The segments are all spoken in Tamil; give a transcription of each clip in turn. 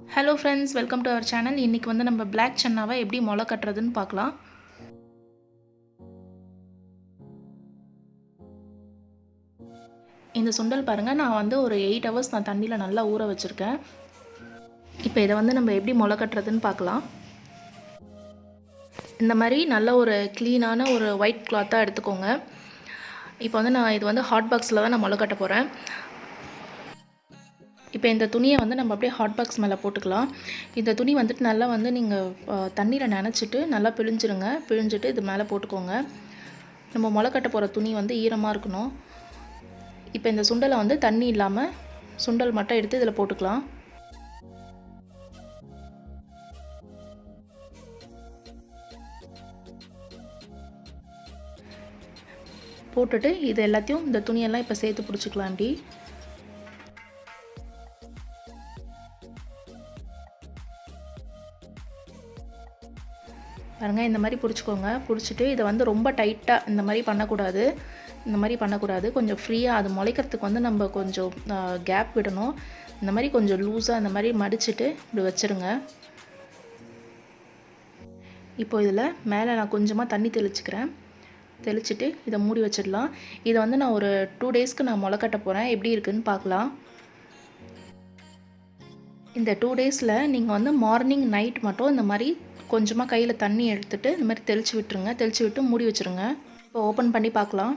Hello friends, welcome to our channel. இன்றைக்கி வந்து நம்ம பிளாக் சன்னாவை எப்படி முளை கட்டுறதுன்னு பார்க்கலாம். இந்த சுண்டல் பாருங்கள், நான் வந்து ஒரு 8 ஹவர்ஸ் நான் தண்ணியில் நல்லா ஊற வச்சுருக்கேன். இப்போ இதை வந்து நம்ம எப்படி முளை கட்டுறதுன்னு பார்க்கலாம். இந்த மாதிரி நல்ல ஒரு க்ளீனான ஒரு ஒயிட் கிளாத்தாக எடுத்துக்கோங்க. இப்போ வந்து நான் இது வந்து ஹாட் பாக்ஸில் தான் நான் முளை கட்ட போகிறேன். இப்போ இந்த துணியை வந்து நம்ம அப்படியே ஹாட் பாக்ஸ் மேலே போட்டுக்கலாம். இந்த துணி வந்துட்டு நல்லா வந்து நீங்கள் தண்ணியில் நனைச்சிட்டு நல்லா பிழிஞ்சிருங்க. பிழிஞ்சிட்டு இது மேலே போட்டுக்கோங்க. நம்ம முளை கட்ட போகிற துணி வந்து ஈரமாக இருக்கணும். இப்போ இந்த சுண்டலை வந்து தண்ணி இல்லாமல் சுண்டல் மட்டும் எடுத்து இதில் போட்டுக்கலாம். போட்டுட்டு இது எல்லாத்தையும் இந்த துணியெல்லாம் இப்போ சேர்த்து பிடிச்சிக்கலாம். அப்படி பாருங்கள், இந்த மாதிரி பிடிச்சிக்கோங்க. பிடிச்சிட்டு இதை வந்து ரொம்ப டைட்டாக இந்த மாதிரி பண்ணக்கூடாது. கொஞ்சம் ஃப்ரீயாக அது முளைக்கிறதுக்கு வந்து நம்ம கொஞ்சம் கேப் விடணும். இந்த மாதிரி கொஞ்சம் லூஸாக இந்த மாதிரி மடிச்சுட்டு இப்படி வச்சுருங்க. இப்போ இதில் மேலே நான் கொஞ்சமாக தண்ணி தெளிச்சுட்டு இதை மூடி வச்சிடலாம். இதை வந்து நான் ஒரு 2 டேஸ்க்கு நான் முளை கட்ட போகிறேன். எப்படி இருக்குதுன்னு பார்க்கலாம். இந்த 2 டேஸில் நீங்கள் வந்து மார்னிங் நைட் மட்டும் இந்த மாதிரி கொஞ்சமாக கையில் தண்ணி எடுத்துகிட்டு இந்த மாதிரி தெளித்து விட்டுருங்க. தெளித்து விட்டு மூடி வச்சுருங்க. இப்போ ஓப்பன் பண்ணி பார்க்கலாம்.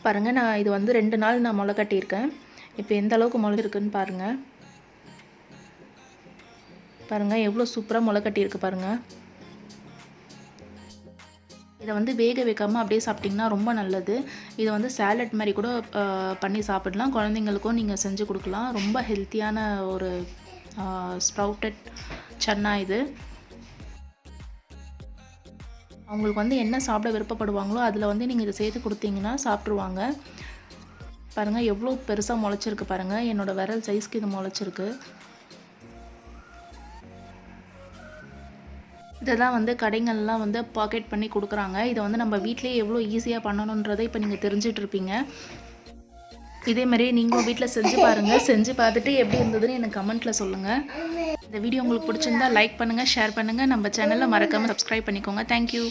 பாருங்கள், நான் இது வந்து 2 நாள் நான் முளை கட்டியிருக்கேன். இப்போ எந்த அளவுக்கு முளை இருக்குதுன்னு பாருங்கள் எவ்வளோ சூப்பராக முளை கட்டியிருக்கு பாருங்கள். இதை வந்து வேக வைக்காமல் அப்படியே சாப்பிட்டிங்கன்னா ரொம்ப நல்லது. இதை வந்து சாலட் மாதிரி கூட பண்ணி சாப்பிடலாம். குழந்தைங்களுக்கும் நீங்கள் செஞ்சு கொடுக்கலாம். ரொம்ப ஹெல்த்தியான ஒரு ஸ்ப்ரவுட்டட் சன்னா இது. அவங்களுக்கு வந்து என்ன சாப்பிட விருப்பப்படுவாங்களோ அதில் வந்து நீங்கள் இதை சேர்த்து கொடுத்தீங்கன்னா சாப்பிட்ருவாங்க. பாருங்கள் எவ்வளோ பெருசாக முளைச்சிருக்கு பாருங்கள். என்னோடய விரல் சைஸ்க்கு இது முளைச்சிருக்கு. இதெல்லாம் வந்து கடைங்கள்லாம் வந்து பாக்கெட் பண்ணி கொடுக்குறாங்க. இதை வந்து நம்ம வீட்டிலேயே எவ்வளோ ஈஸியாக பண்ணணுன்றதை இப்போ நீங்கள் தெரிஞ்சிட்ருப்பீங்க. இதேமாதிரி நீங்களும் வீட்டில் செஞ்சு பாருங்கள். செஞ்சு பார்த்துட்டு எப்படி இருந்ததுன்னு எனக்கு கமெண்ட்டில் சொல்லுங்கள். இந்த வீடியோ உங்களுக்கு பிடிச்சிருந்தா லைக் பண்ணுங்கள், ஷேர் பண்ணுங்கள். நம்ம சேனலை மறக்காமல் சப்ஸ்கிரைப் பண்ணிக்கோங்க. தேங்க்யூ.